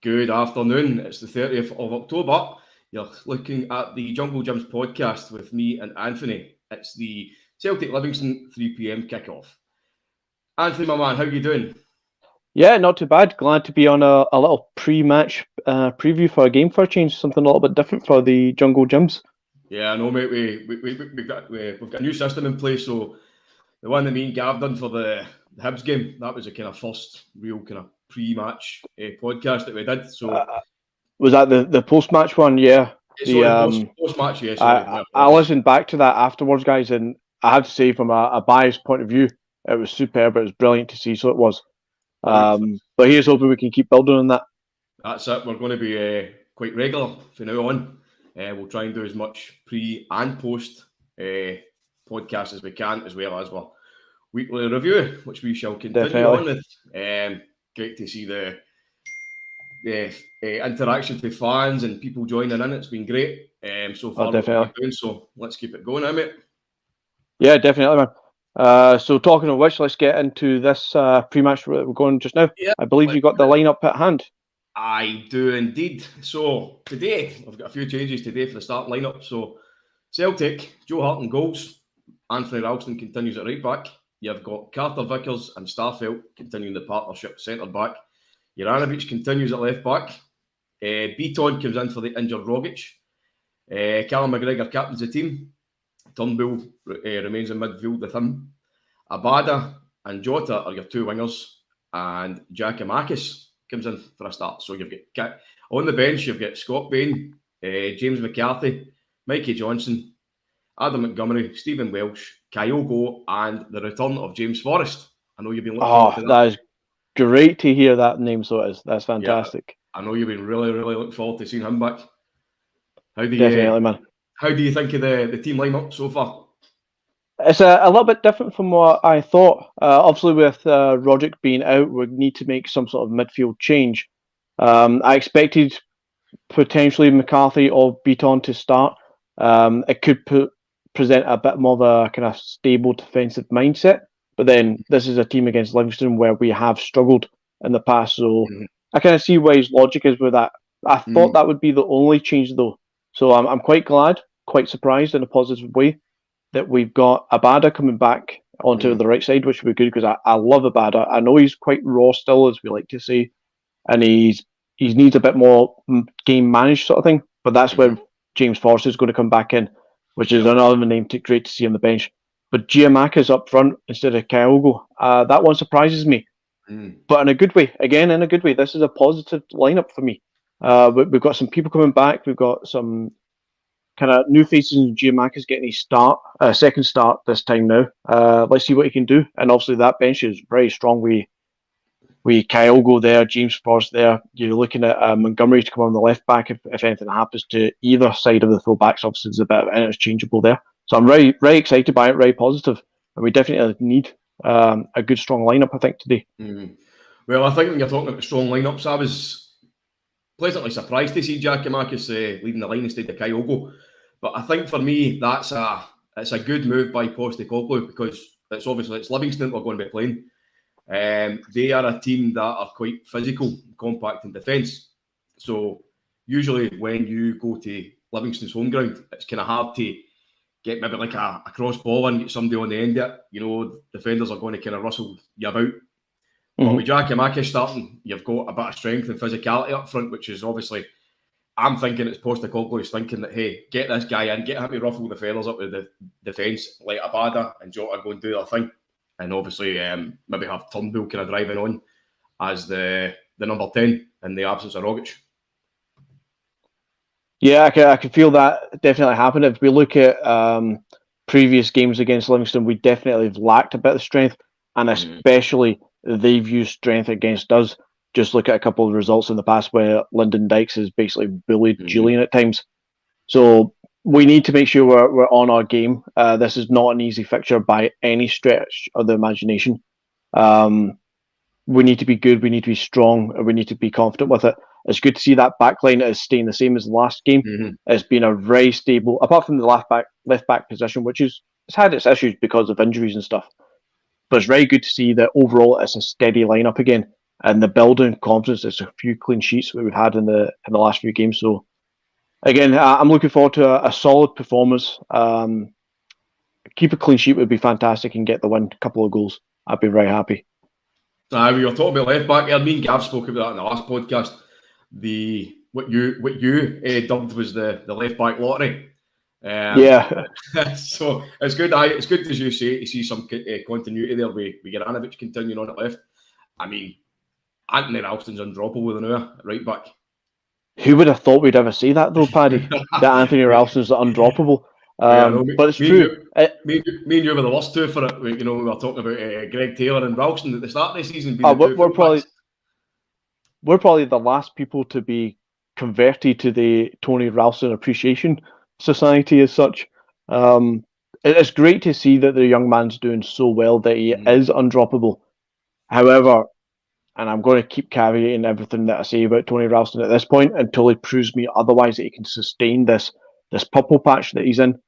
Good afternoon. It's the 30th of October. You're looking at the Jungle Gyms podcast with me and Anthony. It's the Celtic Livingston 3 p.m. kickoff. Anthony, my man, how you doing? Yeah, not too bad. Glad to be on a little pre-match preview for a game for a change, something a little bit different for the Jungle Gyms. Yeah, I know, mate. We've got a new system in place. So the one that me and Gav done for the Hibs game, that was a kind of first real kind of pre-match podcast that we did. So was that the post-match one? Yeah. Post-match, yeah. I listened back to that afterwards, guys, and I have to say, from a biased point of view, it was superb. It was brilliant to see. So it was. But here's hoping we can keep building on that. That's it. We're going to be quite regular from now on. We'll try and do as much pre and post podcasts as we can, as well as our weekly review, which we shall continue on with. Great to see the interaction with fans and people joining in. It's been great so far. Definitely. So let's keep it going, now, mate. Yeah, definitely, man. So talking of which, let's get into this pre-match we're going just now. Yeah, I believe you got the lineup at hand. I do indeed. So today, I've got a few changes today for the start lineup. So Celtic, Joe Hart in goals. Anthony Ralston continues at right back. You've got Carter Vickers and Starfelt continuing the partnership centre back. Juranovic continues at left back. Beaton comes in for the injured Rogic. Callum McGregor captains the team. Turnbull remains in midfield with him. Abada and Jota are your two wingers, and Giakoumakis comes in for a start. So you've got on the bench, you've got Scott Bain, James McCarthy, Mikey Johnson, Adam Montgomery, Stephen Welsh, Kyogo, and the return of James Forrest. I know you've been looking forward to that. That is great to hear that name. So it is. That's fantastic. Yeah, I know you've been really, really looking forward to seeing him back. Definitely, man. How do you think of the team lineup so far? It's a little bit different from what I thought. Obviously, with Rogic being out, we need to make some sort of midfield change. I expected potentially McCarthy or Beaton to start. It could present a bit more of a kind of stable defensive mindset. But then this is a team against Livingston where we have struggled in the past. So I kind of see where his logic is with that. I thought that would be the only change, though. So I'm quite glad, quite surprised in a positive way that we've got Abada coming back onto the right side, which would be good because I love Abada. I know he's quite raw still, as we like to say, and he needs a bit more game managed sort of thing. But that's where James Forrest is going to come back in, which is another name great to see on the bench. But Giakoumakis up front instead of Kyogo, that one surprises me. But in a good way. Again, in a good way. This is a positive lineup for me. We've got some people coming back. We've got some kind of new faces, and Giakoumakis getting his second start this time now. Let's see what he can do. And obviously that bench is very strong. We Kyogo there, James Forrest there. You're looking at Montgomery to come on the left back if anything happens to either side of the full-backs. Obviously, there's a bit of interchangeable there. So I'm very, very excited by it, very positive. And we definitely need a good, strong lineup, I think, today. Well, I think when you're talking about strong lineups, I was pleasantly surprised to see Giakoumakis leading the line instead of Kyogo. But I think for me, it's a good move by Postecoglou because it's Livingston we're going to be playing. They are a team that are quite physical, compact in defence. So usually when you go to Livingston's home ground, it's kind of hard to get maybe like a cross ball and get somebody on the end of it. Defenders are going to kind of rustle you about. But with Giakoumakis starting, you've got a bit of strength and physicality up front, which is obviously, I'm thinking it's Postecoglou is thinking that, hey, get this guy in, get him to ruffle the feathers up with the defence, like Abada and Jota go and do their thing. And obviously maybe have Turnbull kind of driving on as the number 10 in the absence of Rogic. Yeah, I can feel that definitely happen. If we look at previous games against Livingston, we definitely have lacked a bit of strength, and especially they've used strength against us. Just look at a couple of results in the past where Lyndon Dykes has basically bullied Julian at times. So we need to make sure we're on our game. This is not an easy fixture by any stretch of the imagination. We need to be good, we need to be strong, and we need to be confident with it. It's good to see that backline is staying the same as the last game. It's been a very stable, apart from the left back position, which it's had its issues because of injuries and stuff. But it's very good to see that overall it's a steady lineup again. and the building confidence. It's a few clean sheets that we've had in the last few games. So again, I'm looking forward to a solid performance. Keep a clean sheet would be fantastic and get the win, a couple of goals. I'd be very happy. We were talking about left back here. Me and Gav spoke about that in the last podcast. What you dubbed was the left back lottery. Yeah. So it's good. It's good, as you say, to see some continuity there with Juranovic continuing on at left. I mean, Anthony Ralston's undroppable with an hour right back. Who would have thought we'd ever see that though, Paddy? That Anthony Ralston's undroppable. But it's true. Me and you were the worst two for it. We were talking about Greg Taylor and Ralston at the start of the season. We're probably the last people to be converted to the Tony Ralston Appreciation Society as such. It's great to see that the young man's doing so well that he is undroppable. However, and I'm going to keep caveating everything that I say about Tony Ralston at this point until he proves me otherwise that he can sustain this purple patch that he's in.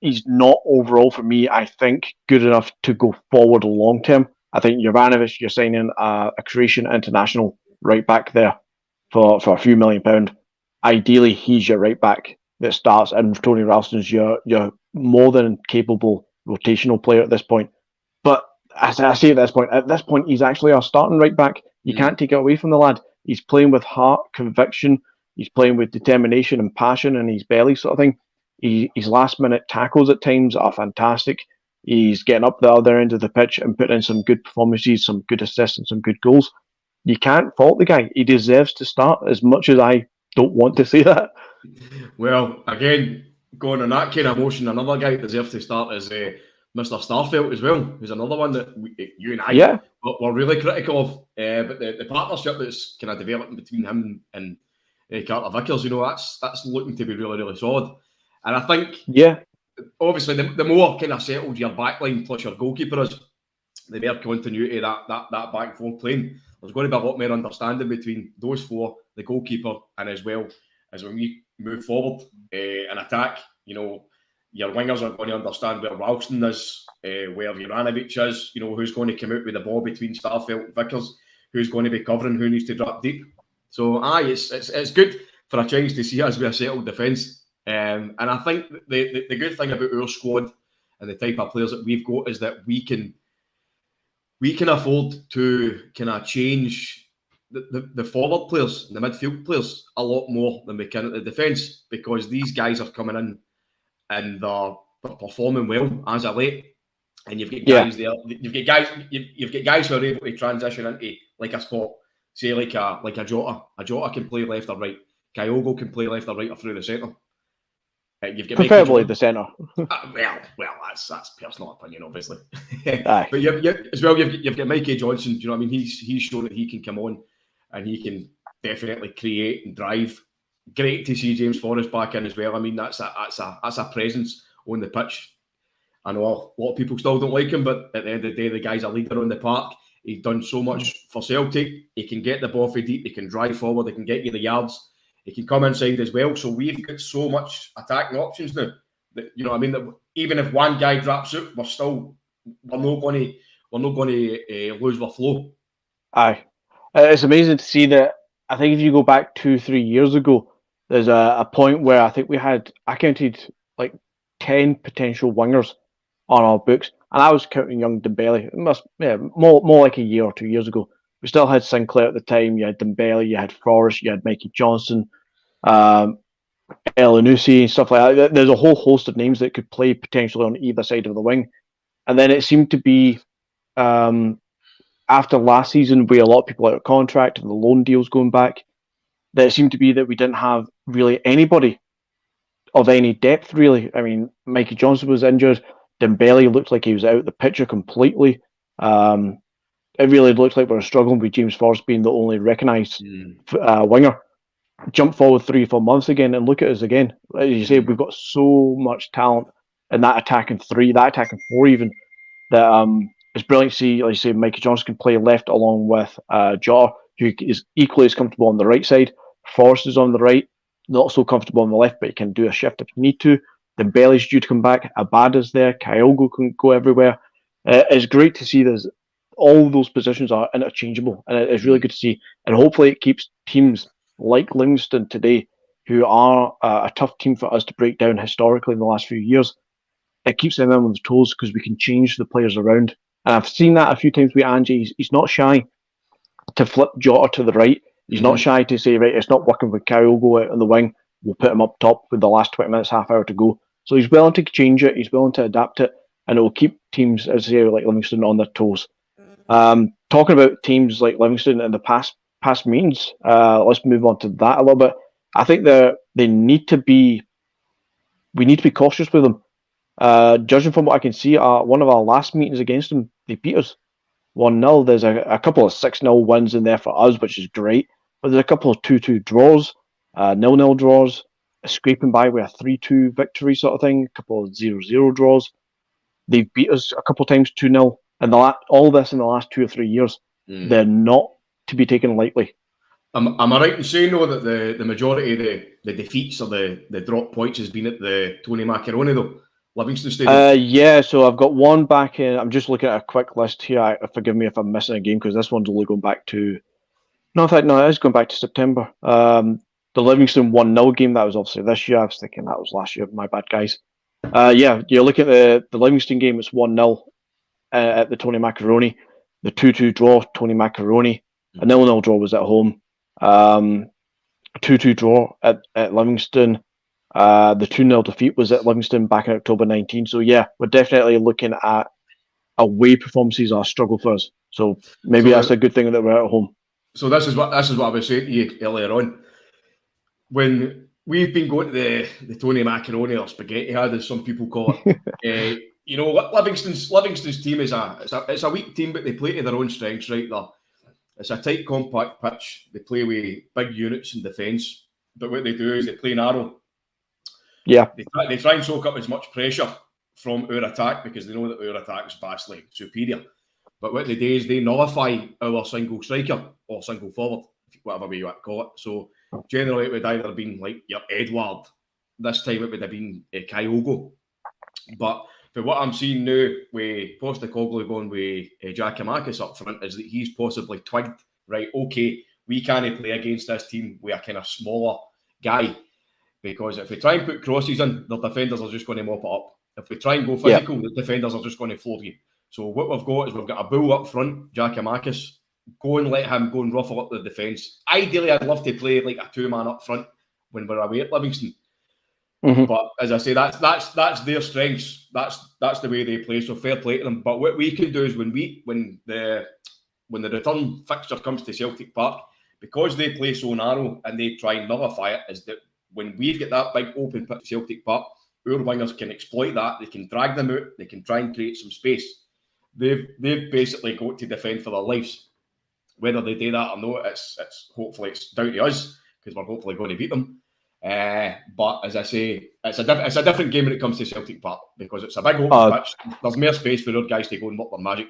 He's not overall, for me, I think, good enough to go forward long term. I think Juranovic, you're signing a Croatian international right back there for a few £1 million. Ideally, he's your right back that starts, and Tony Ralston's your more than capable rotational player at this point. But as I say at this point, he's actually our starting right back. You can't take it away from the lad. He's playing with heart, conviction. He's playing with determination and passion in his belly, sort of thing. His last-minute tackles at times are fantastic. He's getting up the other end of the pitch and putting in some good performances, some good assists, and some good goals. You can't fault the guy. He deserves to start, as much as I don't want to say that. Well, again, going on that kind of motion, another guy that deserves to start is Mr. Starfelt as well, who's another one that you and I were really critical of. But the partnership that's kind of developing between him and Carter Vickers, that's looking to be really, really solid. And I think, obviously, the more kind of settled your backline plus your goalkeeper is, the more continuity that back four playing. There's going to be a lot more understanding between those four, the goalkeeper, and as well as when we move forward and attack, your wingers are going to understand where Ralston is, where Juranovic is, who's going to come out with the ball between Starfelt and Vickers, who's going to be covering, who needs to drop deep. So, it's good for a change to see us with a settled defence. And I think the good thing about our squad and the type of players that we've got is that we can afford to kind of change the forward players, the midfield players, a lot more than we can at the defence, because these guys are coming in and they're performing well as of late. And you've got guys there. You've got guys who are able to transition into like a spot, say like a Jota. A Jota can play left or right. Kyogo can play left or right or through the centre. You've got preferably the centre. Well, that's personal opinion, obviously. But you've got Mikey Johnson. Do you know what I mean? He's shown that he can come on and he can definitely create and drive. Great to see James Forrest back in as well. I mean, that's a presence on the pitch. I know a lot of people still don't like him, but at the end of the day, the guy's a leader on the park. He's done so much for Celtic. He can get the ball for deep. He can drive forward. He can get you the yards. He can come inside as well. So we've got so much attacking options now. That, that even if one guy drops out, we're not going to lose our flow. Aye, it's amazing to see that. I think if you go back 2-3 years ago, there's a point where I think I counted like 10 potential wingers on our books, and I was counting young Dembele. More like a year or 2 years ago. We still had Sinclair at the time. You had Dembele, you had Forrest, you had Mikey Johnson, Elyounoussi, and stuff like that. There's a whole host of names that could play potentially on either side of the wing. And then it seemed to be, after last season, with a lot of people out of contract and the loan deals going back, that it seemed to be that we didn't have really anybody of any depth, really. I mean, Mikey Johnson was injured. Dembele looked like he was out of the picture completely. It really looked like we were struggling with James Forrest being the only recognised winger. Jump forward 3-4 months again and look at us again. As you say, we've got so much talent in that attacking three, that attacking four even, that it's brilliant to see. Like you say, Mikey Johnson can play left along with Jota, who is equally as comfortable on the right side. Forrest is on the right, not so comfortable on the left, but he can do a shift if you need to. Dembele's due to come back. Abada's there. Kyogo can go everywhere. It's great to see this all those positions are interchangeable, and it's really good to see. And hopefully, it keeps teams like Livingston today, who are a tough team for us to break down historically in the last few years. It keeps them on the toes because we can change the players around. And I've seen that a few times with Angie. He's not shy to flip Jota to the right. He's not shy to say, right, it's not working with Kyogo out on the wing. We'll put him up top with the last 20 minutes, half hour to go. So he's willing to change it. He's willing to adapt it. And it will keep teams, as I say, like Livingston on their toes. Talking about teams like Livingston in the past meetings, let's move on to that a little bit. I think we need to be cautious with them. Judging from what I can see, one of our last meetings against them, they beat us 1-0. There's a couple of 6-0 wins in there for us, which is great. But there's a couple of 2-2 draws, 0-0 draws, scraping by with a 3-2 victory sort of thing, a couple of 0-0 draws. They've beat us a couple of times 2-0. And all this in the last 2 or 3 years. They're not to be taken lightly. Am I right in saying, though, that the majority of the defeats or the drop points has been at the Tony Macaroni, though? Livingston Stadium? Yeah, so I've got one back in. I'm just looking at a quick list here. Forgive me if I'm missing a game because this one's only going back to. No, in fact, no, it is going back to September. The Livingston 1-0 game, that was obviously this year. I was thinking that was last year. My bad, guys. Yeah, you're looking at the Livingston game, it's 1-0 at the Tony Macaroni. The 2-2 draw, Tony Macaroni. A 0-0 draw was at home. 2-2 draw at Livingston. The 2-0 defeat was at Livingston back in October 19. So yeah, we're definitely looking at away performances are a struggle for us. So maybe that's a good thing that we're at home. So this is what I was saying to you earlier on. When we've been going to the Tony Macaroni or Spaghetti Head, as some people call it, you know, Livingston's team is a weak team, but they play to their own strengths, right? It's a tight, compact pitch. They play with big units in defence, but what they do is they play narrow. Yeah, they try and soak up as much pressure from our attack because they know that our attack is vastly superior. But what they do is they nullify our single striker or single forward, whatever way you want to call it. So generally it would either have been like your Edward. This time it would have been Kyogo. But for what I'm seeing now with Postecoglou going with Giakoumakis up front is that he's possibly twigged, right, okay, we can't play against this team with a kind of smaller guy. Because if we try and put crosses in, the defenders are just going to mop it up. If we try and go physical, the defenders are just going to floor you. So what we've got is we've got a bull up front, Giakoumakis. Go and let him go and ruffle up the defence. Ideally, I'd love to play like a two-man up front when we're away at Livingston. But as I say, that's their strengths. That's the way they play. So fair play to them. But what we can do is when the return fixture comes to Celtic Park, because they play so narrow and they try and nullify it, is that when we've got that big open pitch at Celtic Park, our wingers can exploit that. They can drag them out. They can try and create some space. They've basically got to defend for their lives. Whether they do that or not, it's hopefully it's down to us because we're hopefully going to beat them. But as I say, it's a different game when it comes to Celtic Park because it's a big open pitch. There's more space for our guys to go and work their magic.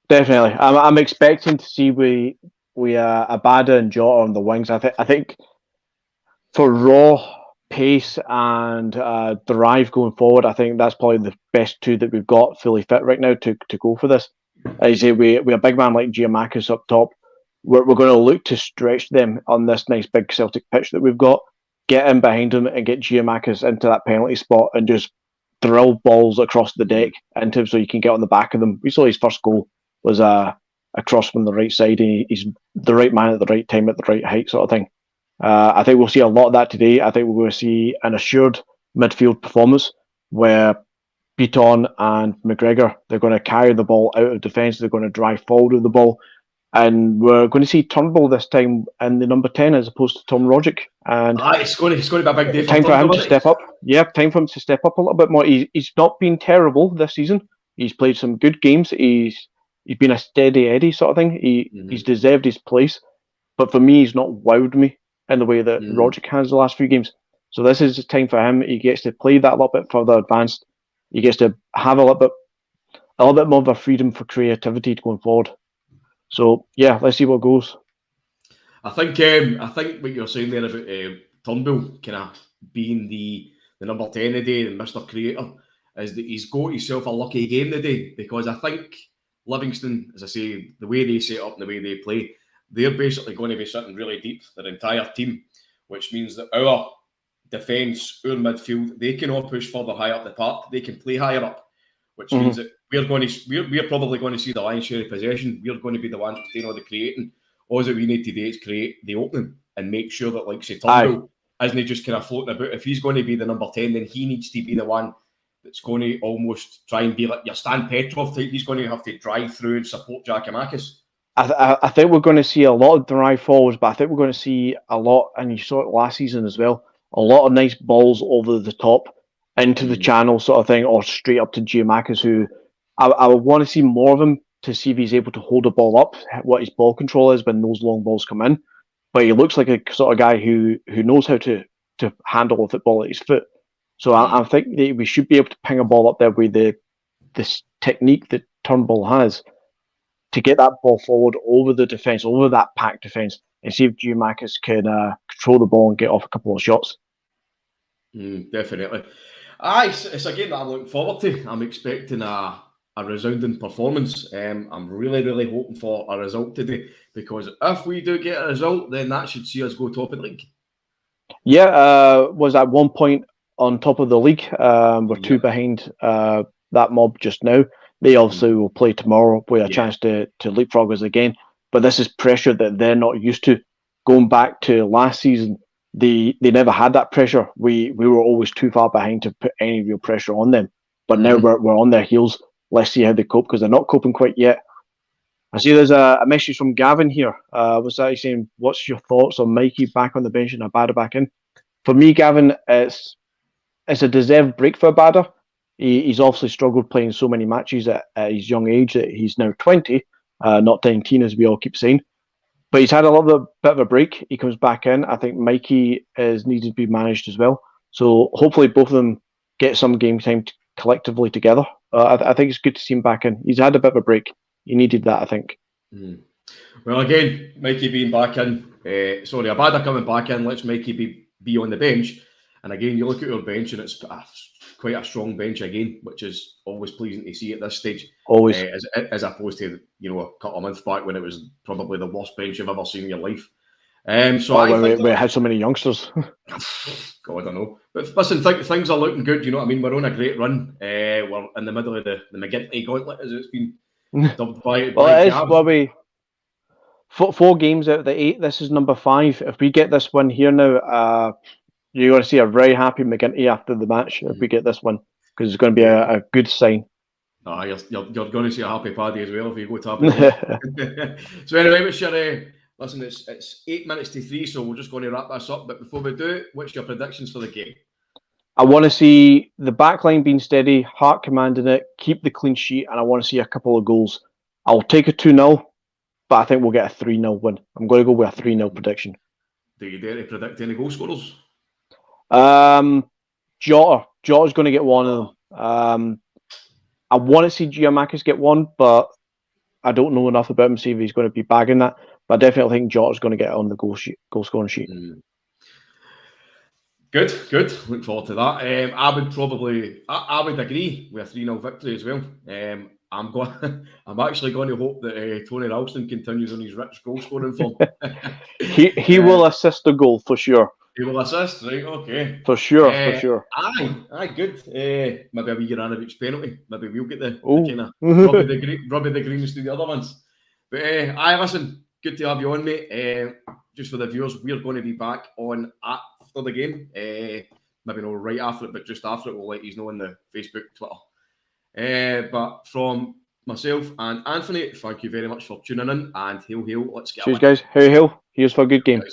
Definitely, I'm expecting to see we Abada and Jota on the wings. I think. For raw pace and drive going forward, I think that's probably the best two that we've got fully fit right now to go for this. As you say, we a big man like Giakoumakis up top. We're going to look to stretch them on this nice big Celtic pitch that we've got. Get in behind them and get Giakoumakis into that penalty spot and just drill balls across the deck into him so you can get on the back of them. We saw his first goal was a cross from the right side and he's the right man at the right time at the right height sort of thing. I think we'll see a lot of that today. I think we're going to see an assured midfield performance where Beaton and McGregor, they're going to carry the ball out of defence. They're going to drive forward with the ball. And we're going to see Turnbull this time in the number 10 as opposed to Tom Rogic. And it's going to be a big day time for him to step up. Yeah, time for him to step up a little bit more. He's not been terrible this season. He's played some good games. He's been a steady Eddie sort of thing. He's deserved his place. But for me, he's not wowed me in the way that Rogic has the last few games. So this is the time for him. He gets to play that a little bit further advanced. He gets to have a little bit more of a freedom for creativity going forward. So yeah, let's see what goes. I think what you're saying there about Turnbull kind of being the number 10 today and Mr. Creator is that he's got himself a lucky game today because I think Livingston, as I say, the way they set up and the way they play, they're basically going to be sitting really deep, their entire team, which means that our defence, our midfield, they can all push further high up the park. They can play higher up, which means that we're probably going to see the lion's share of possession. We're going to be the ones doing all the creating. All that we need to do is create the opening and make sure that, like, say, Turnbull isn't just kind of floating about. If he's going to be the number 10, then he needs to be the one that's going to almost try and be like your Stan Petrov type. He's going to have to drive through and support Giakoumakis. I think we're going to see a lot of drive forwards, but I think we're going to see a lot, and you saw it last season as well, a lot of nice balls over the top into the channel sort of thing, or straight up to Giakoumakis, who I would want to see more of him to see if he's able to hold the ball up, what his ball control is when those long balls come in. But he looks like a sort of guy who knows how to handle a football at his foot. So I think that we should be able to ping a ball up there with this technique that Turnbull has to get that ball forward over the defence, over that packed defence, and see if Giakoumakis can control the ball and get off a couple of shots. Definitely. It's a game that I'm looking forward to. I'm expecting a resounding performance. I'm really, really hoping for a result today, because if we do get a result, then that should see us go top of the league. Yeah, was at 1 point on top of the league. We're 2 behind that mob just now. They obviously will play tomorrow with a chance to leapfrog us again. But this is pressure that they're not used to. Going back to last season, they never had that pressure. We were always too far behind to put any real pressure on them. But now we're on their heels. Let's see how they cope, because they're not coping quite yet. I see there's a message from Gavin here. Was that he's saying, what's your thoughts on Mikey back on the bench and Abada back in? For me, Gavin, it's a deserved break for Abada. He's obviously struggled playing so many matches at his young age that he's now 20, not 19 as we all keep saying. But he's had a little bit of a break. He comes back in. I think Mikey is needed to be managed as well. So hopefully both of them get some game time collectively together. I think it's good to see him back in. He's had a bit of a break. He needed that, I think. Well, again, Mikey being back in. Abada coming back in. Let's Mikey be on the bench. And again, you look at our bench, and it's quite a strong bench again, which is always pleasing to see at this stage. Always. As opposed to, a couple of months back when it was probably the worst bench you've ever seen in your life. We had so many youngsters. God, I know. But listen, things are looking good. You know what I mean? We're on a great run. We're in the middle of the McGinty gauntlet, as it's been dubbed by. Well, it is. Well, 4 games out of the 8. This is number 5. If we get this win here now, you're going to see a very happy McGinty after the match if we get this one, because it's going to be a good sign. You're going to see a happy Paddy as well if you go to So anyway, what's your listen? It's 8 minutes to 3, so we're just going to wrap this up. But before we do, what's your predictions for the game? I want to see the back line being steady, Hart commanding it, keep the clean sheet, and I want to see a couple of goals. I'll take a 2-0, but I think we'll get a 3-0 win. I'm going to go with a 3-0 prediction. Do you dare to predict any goal scorers? Jota's going to get one of them. I want to see Giakoumakis get one, but I don't know enough about him to see if he's going to be bagging that. But I definitely think Jota's going to get on the goal scoring sheet. Good. Look forward to that. I would agree with a 3-0 victory as well. I'm actually going to hope that Tony Ralston continues on his rich goal scoring form. he will assist the goal for sure. He will assist, right? Okay. For sure. Aye, good. Maybe a wee Juranovic penalty. Maybe we'll get the kind of rubby the greens to the other ones. But listen, good to have you on, mate. Just for the viewers, we're going to be back on after the game. Maybe not right after it, but just after it, we'll let you know on the Facebook, Twitter. But from myself and Anthony, thank you very much for tuning in, and hail, let's get Cheers, guys. Hail. Here's for a good game.